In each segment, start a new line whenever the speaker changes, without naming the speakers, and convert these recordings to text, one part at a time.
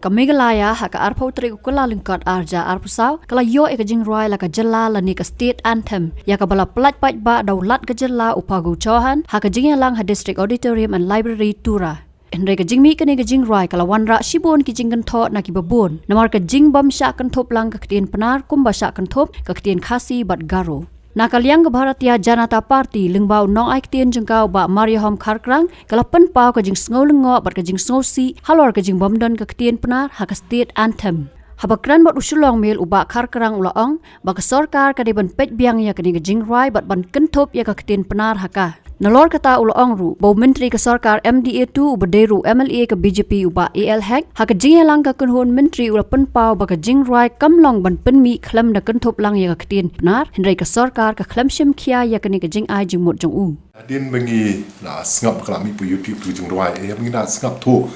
ka Meghalaya ha ka arpau tri ukula lingkot arja arpusau kala yo e ka jingroi la ka jela la ni ka state anthem ya ka bala plat pat ba daulat ka jela upagu chohan ha ka jingyalang ha district auditorium and library tura Henry ka jingmi ka ni ka jingrai kala wanra shibon ki jinggan tho na ki babon namar ka jingbam sya kan thop lang ka Ktien Pnar kumba sya kan thop ka Ktien khasi bat garo Nakaliang ke Bharatiya Janata Party lengbau nong ai Ktien jengkau ba Mariahom Kharkrang kalapan pau ka jing sngo lengo bat ka jing sngo si halor ka jing bomdon ka Ktien Pnar ha ka state anthem habakran bat Shillong Mail uba Kharkrang ulaong ba ka Sorkar ka deban pet biang ya ka ni ka jing rai bat ban Kynthup ya ka Ktien Pnar ha ka Nalor kata ulaong ru bau menteri ke Sorkar MDA2 ubaderu MLA ke BJP uba AL hack ha ka jing lang ka kunhon menteri ula pen pau ba ka jing rai kamlong ban penmi Khlem na Kynthup lang ya ka Ktien Pnar Henry ka Sorkar ka Khlem Shim kia ya ka ni ka jing ai jing mot jong u
Din bengi na sngap kalami pu YouTube tu jing rai e bengi na sngap tu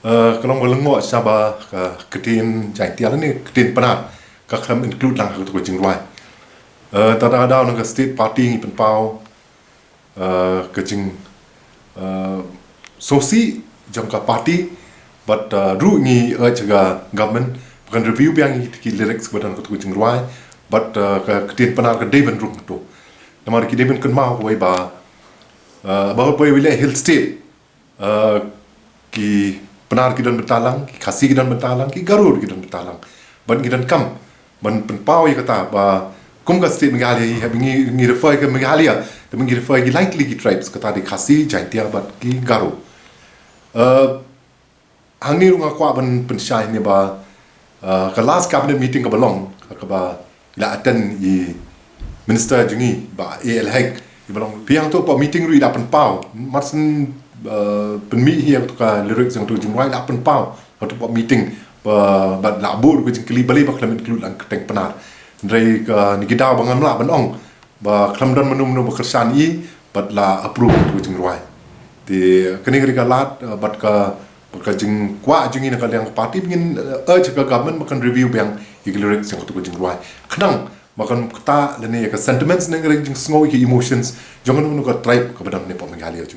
kalong belengo saba ka Ktien Atiar ni Ktien Pnar ka Khlem include lang ka tu jing rai tada ada nang ka state party ni pen pau ke jing sosi jangka party but ru ni jaga government bukan review biang ki lyrics badan ko jing rai but ka Ktien Pnar ka Devon ru tu namar ki Devon kan mau wai ba bahwa wilayah hill state ki Pnar ki dan betalang ki khasi ki dan betalang ki garur ki dan betalang ban ki dan kam ban penpau ya kata ba kum ka state Meghalaya ha ngi refer ke Meghalaya te ngi refer ki likely ki tribes kata di khasi Atiar bat ki garo hangi runga kwa ban pensyai ni ba ka last cabinet meeting ka balong ka ba la attend i minister jungi ba AL hack i balong piang tu pa meeting ri da pen pau matsen penmi hi tu ka lyrics yang tu jingwai da pen pau tu pa meeting ba la bu ku jing kli bali ba Khlem include lang Ktien Pnar Ndrai ka nikidau bangan la banong ba Khlem dan menum ba kersan i bat la approve tu jing rai ti kini ka lat bat ka jing kwa jingi na ka yang party ngin urge ka government makan review bang i lyrics yang tu jing rai khnang makan kata lene ka sentiments nang jing sngo ki emotions jangan nu ka tribe ka badam ne pa Meghalaya ju